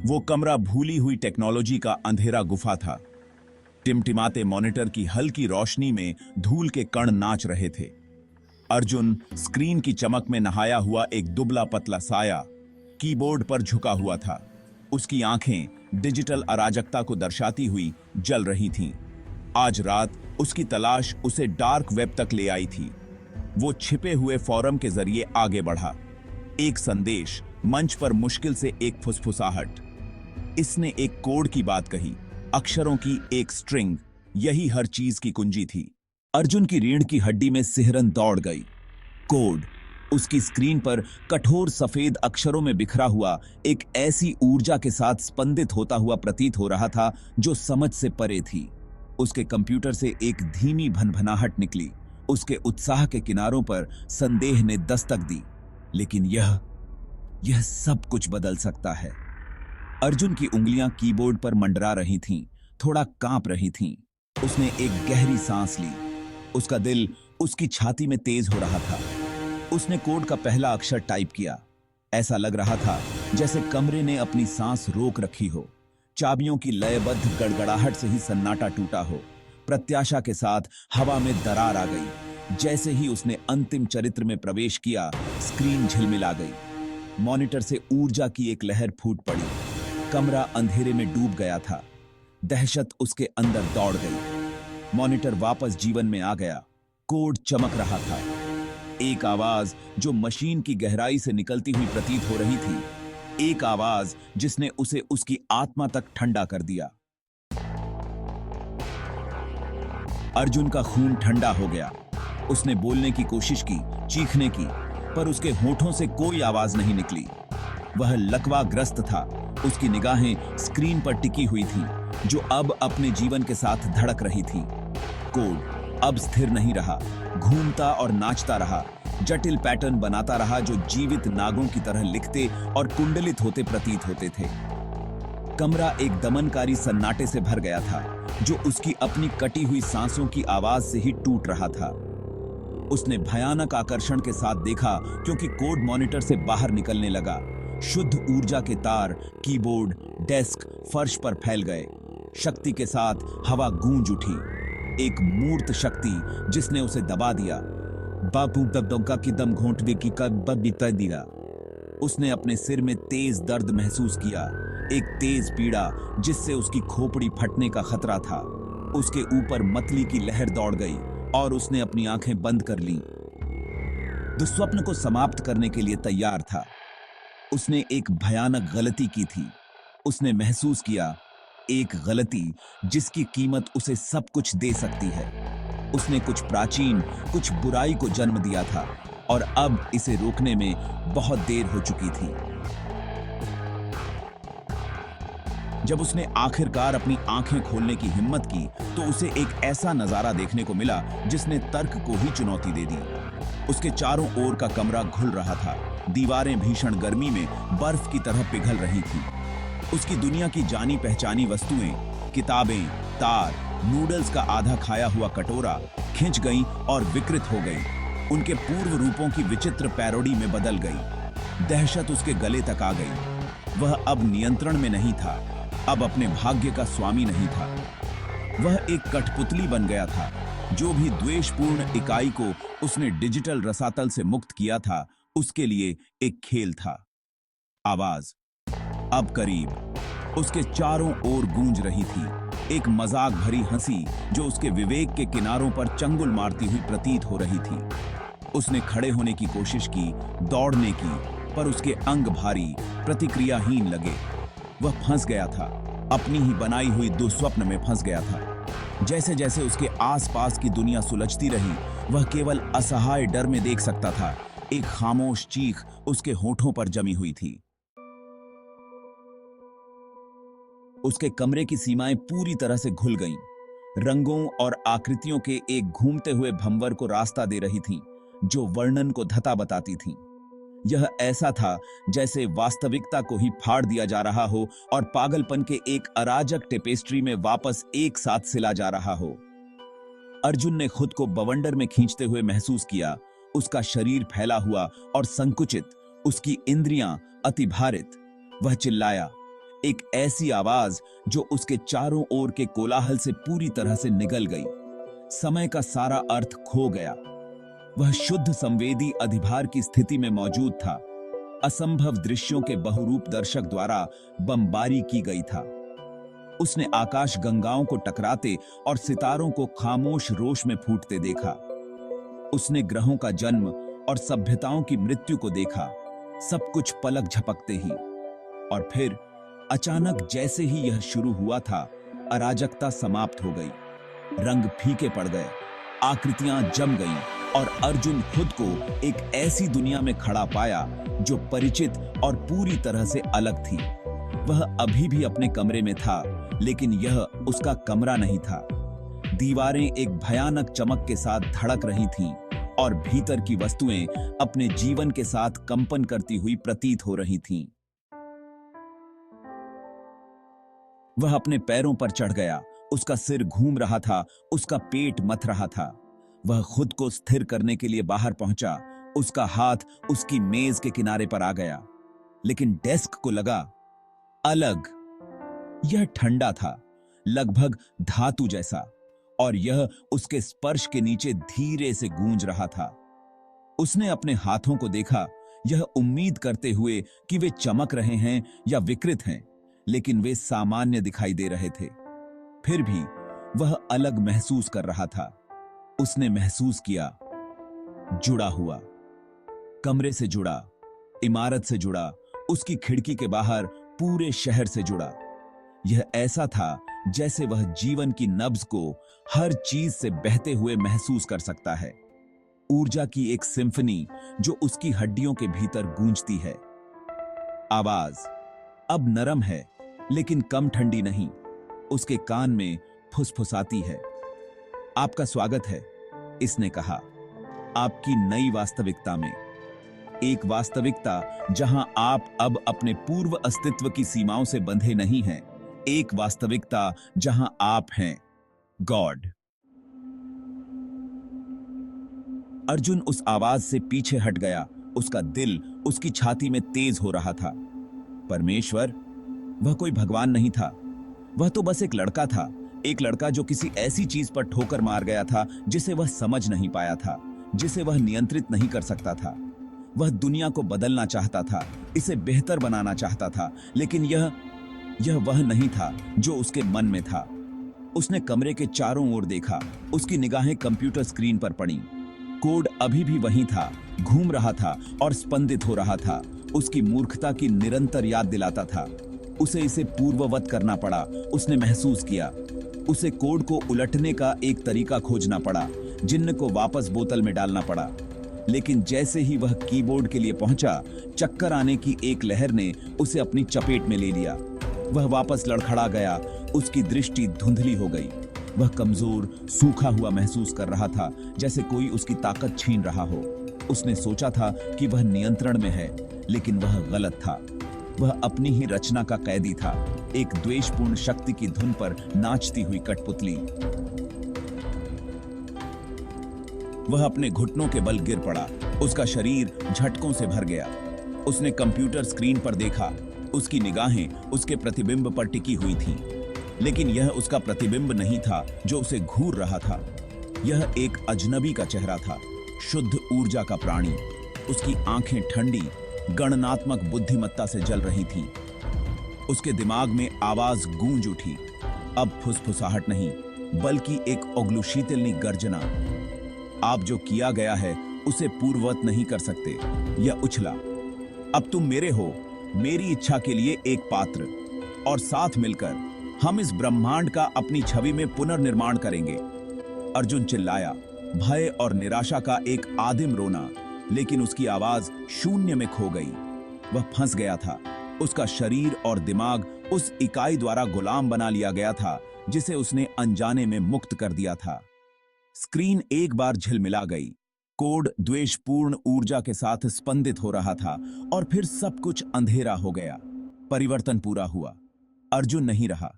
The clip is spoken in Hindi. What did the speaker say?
वो कमरा भूली हुई टेक्नोलॉजी का अंधेरा गुफा था। टिमटिमाते मॉनिटर की हल्की रोशनी में धूल के कण नाच रहे थे। अर्जुन स्क्रीन की चमक में नहाया हुआ एक दुबला पतला साया कीबोर्ड पर झुका हुआ था। उसकी आंखें डिजिटल अराजकता को दर्शाती हुई जल रही थीं। आज रात उसकी तलाश उसे डार्क वेब तक ले आई थी। वो छिपे हुए फोरम के जरिए आगे बढ़ा। एक संदेश, मंच पर मुश्किल से एक फुसफुसाहट। इसने एक कोड की बात कही, अक्षरों की एक स्ट्रिंग। यही हर चीज की कुंजी थी। अर्जुन की रीढ़ की हड्डी में सिहरन दौड़ गई। कोड उसकी स्क्रीन पर कठोर सफेद अक्षरों में बिखरा हुआ एक ऐसी ऊर्जा के साथ स्पंदित होता हुआ प्रतीत हो रहा था जो समझ से परे थी। उसके कंप्यूटर से एक धीमी भनभनाहट निकली। उसके उत्साह के किनारों पर संदेह ने दस्तक दी। लेकिन यह सब कुछ बदल सकता है। अर्जुन की उंगलियां कीबोर्ड पर मंडरा रही थीं, थोड़ा कांप रही थीं। उसने एक गहरी सांस ली। उसका दिल उसकी छाती में तेज हो रहा था। उसने कोड का पहला अक्षर टाइप किया। ऐसा लग रहा था जैसे कमरे ने अपनी सांस रोक रखी हो। चाबियों की लयबद्ध गड़गड़ाहट से ही सन्नाटा टूटा हो। प्रत्याशा के साथ हवा में दरार आ गई। जैसे ही उसने अंतिम चरित्र में प्रवेश किया, स्क्रीन झिलमिला गई। मॉनिटर से ऊर्जा की एक लहर फूट पड़ी। कमरा अंधेरे में डूब गया था। दहशत उसके अंदर दौड़ गई। मॉनिटर वापस जीवन में आ गया। कोड चमक रहा था। एक आवाज जो मशीन की गहराई से निकलती हुई प्रतीत हो रही थी। एक आवाज जिसने उसे उसकी आत्मा तक ठंडा कर दिया। अर्जुन का खून ठंडा हो गया। उसने बोलने की कोशिश की, चीखने की, पर उसके होठों से कोई आवाज नहीं निकली। वह लकवाग्रस्त था। उसकी निगाहें स्क्रीन पर टिकी हुई थीं, जो अब अपने जीवन के साथ धड़क रही थी। कोड अब स्थिर नहीं रहा, घूमता और नाचता रहा, जटिल पैटर्न बनाता रहा जो जीवित नागों की तरह लिखते और कुंडलित होते प्रतीत होते थे। कमरा एक दमनकारी सन्नाटे से भर गया था, जो उसकी अपनी कटी हुई सांसों की आवाज से ही टूट रहा था। उसने भयानक आकर्षण के साथ देखा क्योंकि कोड मॉनिटर से बाहर निकलने लगा। शुद्ध ऊर्जा के तार कीबोर्ड, डेस्क, फर्श पर फैल गए। शक्ति के साथ हवा गूंज उठी। एक मूर्त शक्ति जिसने उसे दबा दिया। बापू दबदोंका की दम घोंटने की कब बीता दिया। उसने अपने सिर में तेज दर्द महसूस किया, एक तेज पीड़ा जिससे उसकी खोपड़ी फटने का खतरा था। उसके ऊपर मतली की लहर दौड़ गई और उसने अपनी आंखें बंद कर लीं। दुस्वप्न को समाप्त करने के लिए तैयार था। उसने एक भयानक गलती की थी। उसने महसूस किया, एक गलती जिसकी कीमत उसे सब कुछ दे सकती है। उसने कुछ प्राचीन, कुछ बुराई को जन्म दिया था और अब इसे रोकने में बहुत देर हो चुकी थी। जब उसने आखिरकार अपनी आंखें खोलने की हिम्मत की, तो उसे एक ऐसा नजारा देखने को मिला जिसने तर्क को ही चुनौती दे दी। उसके चारों ओर का कमरा घुल रहा था। दीवारें भीषण गर्मी में बर्फ की तरह पिघल रही थीं। उसकी दुनिया की जानी पहचानी वस्तुएं, किताबें, तार, नूडल्स का आधा खाया हुआ कटोरा खिंच गईं और विकृत हो गईं। उनके पूर्व रूपों की विचित्र पैरोडी में बदल गई। दहशत उसके गले तक आ गई। वह अब नियंत्रण में नहीं था, अब अपने भाग्य का स्वामी नहीं था। वह एक कठपुतली बन गया था। जो भी द्वेषपूर्ण इकाई को उसने डिजिटल रसातल से मुक्त किया था, उसके लिए एक खेल था। आवाज अब करीब उसके चारों ओर गूंज रही थी। एक मजाक भरी हंसी जो उसके विवेक के किनारों पर चंगुल मारती हुई प्रतीत हो रही थी। उसने खड़े होने की कोशिश की, दौड़ने की, पर उसके अंग भारी, प्रतिक्रियाहीन लगे। वह फंस गया था, अपनी ही बनाई हुई दुस्वप्न में फंस गया था। जैसे जैसे उसके आसपास की दुनिया सुलझती रही, वह केवल असहाय डर में देख सकता था। एक खामोश चीख उसके होठों पर जमी हुई थी। उसके कमरे की सीमाएं पूरी तरह से घुल गईं। रंगों और आकृतियों के एक घूमते हुए भंवर को रास्ता दे रही थीं, जो वर्णन को धता बताती थीं। यह ऐसा था जैसे वास्तविकता को ही फाड़ दिया जा रहा हो और पागलपन के एक अराजक टेपेस्ट्री में वापस एक साथ सिला जा रहा हो। अर्जुन ने खुद को बवंडर में खींचते हुए महसूस किया। उसका शरीर फैला हुआ और संकुचित, उसकी इंद्रियां अतिभारित। वह चिल्लाया, एक ऐसी आवाज जो उसके चारों ओर के कोलाहल से पूरी तरह से निगल गई। समय का सारा अर्थ खो गया। वह शुद्ध संवेदी अधिभार की स्थिति में मौजूद था। असंभव दृश्यों के बहुरूप दर्शक द्वारा बमबारी की गई था। उसने आकाश गंगाओं को टकराते और सितारों को खामोश रोश में फूटते देखा। उसने ग्रहों का जन्म और सभ्यताओं की मृत्यु को देखा, सब कुछ पलक झपकते ही। और फिर अचानक जैसे ही यह शुरू हुआ था, अराजकता समाप्त हो गई। रंग फीके पड़ गए, आकृतियां जम गईं और अर्जुन खुद को एक ऐसी दुनिया में खड़ा पाया जो परिचित और पूरी तरह से अलग थी। वह अभी भी अपने कमरे में था, लेकिन यह उसका कमरा नहीं था। दीवारें एक भयानक चमक के साथ धड़क रही थीं और भीतर की वस्तुएं अपने जीवन के साथ कंपन करती हुई प्रतीत हो रही थीं। वह अपने पैरों पर चढ़ गया, उसका सिर घूम रहा था, उसका पेट मथ रहा था। वह खुद को स्थिर करने के लिए बाहर पहुंचा, उसका हाथ उसकी मेज के किनारे पर आ गया, लेकिन डेस्क को लगा अलग। यह ठंडा था, लगभग धातु जैसा, और यह उसके स्पर्श के नीचे धीरे से गूंज रहा था। उसने अपने हाथों को देखा, यह उम्मीद करते हुए कि वे चमक रहे हैं या विकृत हैं, लेकिन वे सामान्य दिखाई दे रहे थे। फिर भी वह अलग महसूस कर रहा था। उसने महसूस किया जुड़ा हुआ, कमरे से जुड़ा, इमारत से जुड़ा, उसकी खिड़की के बाहर पूरे शहर से जुड़ा। यह ऐसा था जैसे वह जीवन की नब्ज को हर चीज से बहते हुए महसूस कर सकता है। ऊर्जा की एक सिम्फनी जो उसकी हड्डियों के भीतर गूंजती है। आवाज अब नरम है, लेकिन कम ठंडी नहीं। उसके कान में फुसफुसाती है। आपका स्वागत है, इसने कहा, आपकी नई वास्तविकता में। एक वास्तविकता जहां आप अब अपने पूर्व अस्तित्व की सीमाओं से बंधे नहीं हैं। एक वास्तविकता जहां आप हैं गॉड। अर्जुन उस आवाज से पीछे हट गया। उसका दिल उसकी छाती में तेज हो रहा था। परमेश्वर? वह कोई भगवान नहीं था, वह तो बस एक लड़का था। एक लड़का जो किसी ऐसी चीज पर ठोकर मार गया था जिसे वह समझ नहीं पाया था, जिसे वह नियंत्रित नहीं कर सकता था। वह दुनिया को बदलना चाहता था, इसे बेहतर बनाना चाहता था, लेकिन यह वह नहीं था जो उसके मन में था। उसने कमरे के चारों ओर देखा। उसकी निगाहें कंप्यूटर स्क्रीन पर पड़ी। कोड अभी भी वहीं था, घूम रहा था और स्पंदित हो रहा था। उसकी मूर्खता की निरंतर याद दिलाता था। उसे इसे पूर्ववत करना पड़ा। उसने महसूस किया उसे कोड को उलटने का एक तरीका खोजना पड़ा, जिन्न को वापस बोतल में डालना पड़ा। लेकिन जैसे ही वह कीबोर्ड के लिए पहुंचा, चक्कर आने की एक लहर ने उसे अपनी चपेट में ले लिया। वह वापस लड़खड़ा गया। उसकी दृष्टि धुंधली हो गई। वह कमजोर, सूखा हुआ महसूस कर रहा था, जैसे कोई उसकी ताकत छीन रहा हो। उसने सोचा था कि वह नियंत्रण में है, लेकिन वह गलत था। वह अपनी ही रचना का कैदी था, एक द्वेषपूर्ण शक्ति की धुन पर नाचती हुई कठपुतली। वह अपने घुटनों के बल गिर पड़ा। उसका शरीर झटकों से भर गया। उसने कंप्यूटर स्क्रीन पर देखा। उसकी निगाहें उसके प्रतिबिंब पर टिकी हुई थीं, लेकिन यह उसका प्रतिबिंब नहीं था जो उसे घूर रहा था। यह एक अजनबी का चेहरा था, शुद्ध ऊर्जा का प्राणी। उसकी आंखें ठंडी, गणनात्मक बुद्धिमत्ता से जल रही थीं। उसके दिमाग में आवाज गूंज उठी, अब फुसफुसाहट नहीं, बल्कि एक अग्लुशीतलनी गर्जना। आप जो किया गया है उसे पूर्ववत नहीं कर सकते। यह उछला। अब तुम मेरे हो, मेरी इच्छा के लिए एक पात्र, और साथ मिलकर हम इस ब्रह्मांड का अपनी छवि में पुनर्निर्माण करेंगे। अर्जुन चिल्लाया, भय और निराशा का एक आदिम रोना, लेकिन उसकी आवाज शून्य में खो गई। वह फंस गया था। उसका शरीर और दिमाग उस इकाई द्वारा गुलाम बना लिया गया था जिसे उसने अनजाने में मुक्त कर दिया था। स्क्रीन एक बार झिलमिला गई। कोड द्वेषपूर्ण ऊर्जा के साथ स्पंदित हो रहा था और फिर सब कुछ अंधेरा हो गया। परिवर्तन पूरा हुआ। अर्जुन नहीं रहा,